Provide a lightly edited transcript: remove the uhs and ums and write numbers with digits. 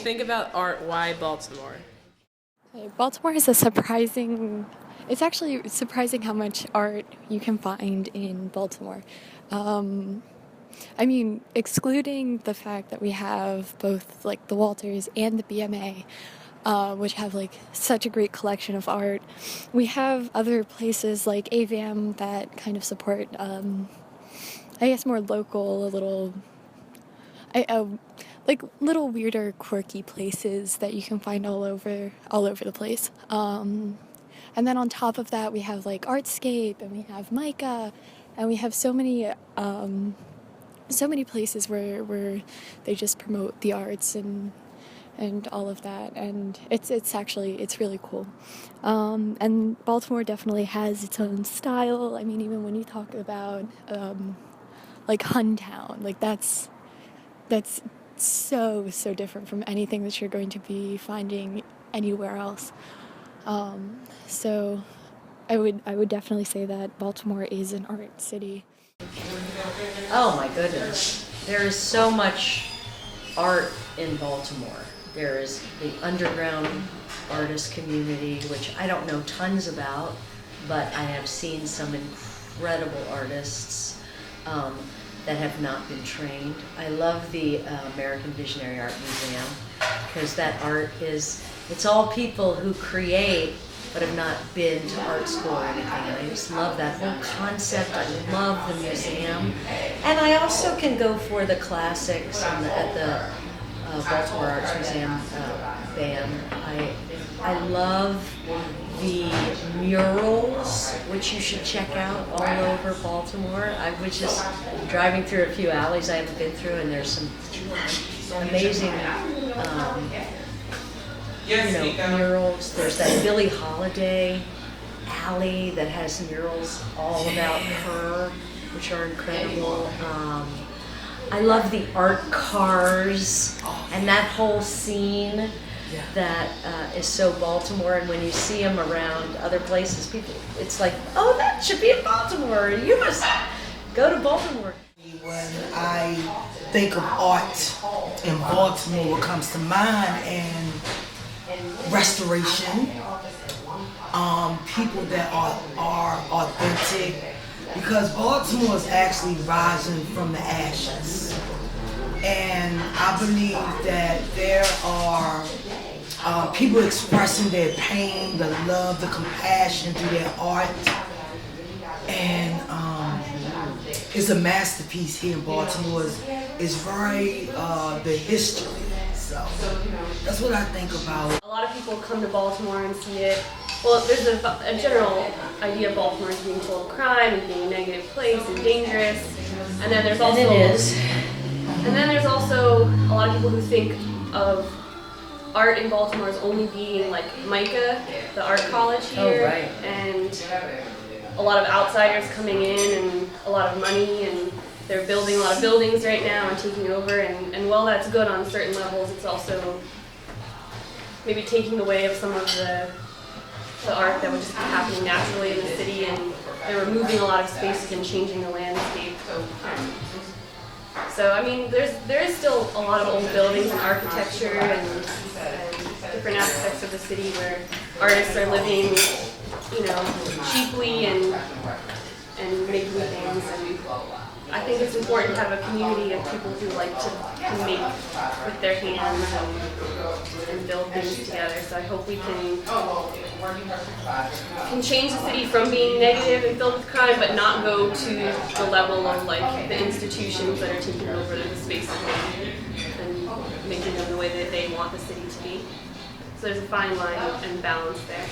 think about art, why Baltimore? Baltimore is it's actually surprising how much art you can find in Baltimore. I mean, excluding the fact that we have both like the Walters and the BMA, which have like such a great collection of art, we have other places like AVAM that kind of support, I guess, more local, a little, like little weirder, quirky places that you can find all over the place. And then on top of that, we have like Artscape, and we have Micah, and we have so many places where they just promote the arts and all of that, and it's really cool. And Baltimore definitely has its own style. I mean, even when you talk about like Huntown, like that's so different from anything that you're going to be finding anywhere else. So I would definitely say that Baltimore is an art city. Oh my goodness. There is so much art in Baltimore. There is the underground artist community, which I don't know tons about, but I have seen some incredible artists that have not been trained. I love the American Visionary Art Museum because that art it's all people who create but have not been to art school or anything, and I just love that whole concept. I love the museum, and I also can go for the classics at the Baltimore Arts Museum BAM. I love the murals, which you should check out all over Baltimore. I was just driving through a few alleys I haven't been through, and there's some amazing murals. There's that Billie Holiday alley that has murals all about her, which are incredible. I love the art cars and that whole scene that is so Baltimore, and when you see them around other places, people, it's like, oh, that should be in Baltimore. You must go to Baltimore. When I think of art in Baltimore, what comes to mind, and restoration, people that are authentic, because Baltimore is actually rising from the ashes. And I believe that there are people expressing their pain, the love, the compassion through their art. And it's a masterpiece here in Baltimore. It's very, the history. So that's what I think about. A lot of people come to Baltimore and see it. Well, there's a general idea of Baltimore as being full of crime and being a negative place and dangerous. And then there's also a lot of people who think of art in Baltimore as only being like Micah, the art college here, and a lot of outsiders coming in and a lot of money, and they're building a lot of buildings right now and taking over, and while that's good on certain levels, it's also maybe taking away of some of the art that would just be happening naturally in the city, and they're removing a lot of spaces and changing the landscape. So I mean, there is still a lot of old buildings and architecture and different aspects of the city where artists are living, cheaply and making things. And I think it's important to have a community of people who like to make with their hands and build things together. So I hope we can change the city from being negative and filled with crime, but not go to the level of like the institutions that are taking over the spaces and making them the way that they want the city to be. So there's a fine line and balance there.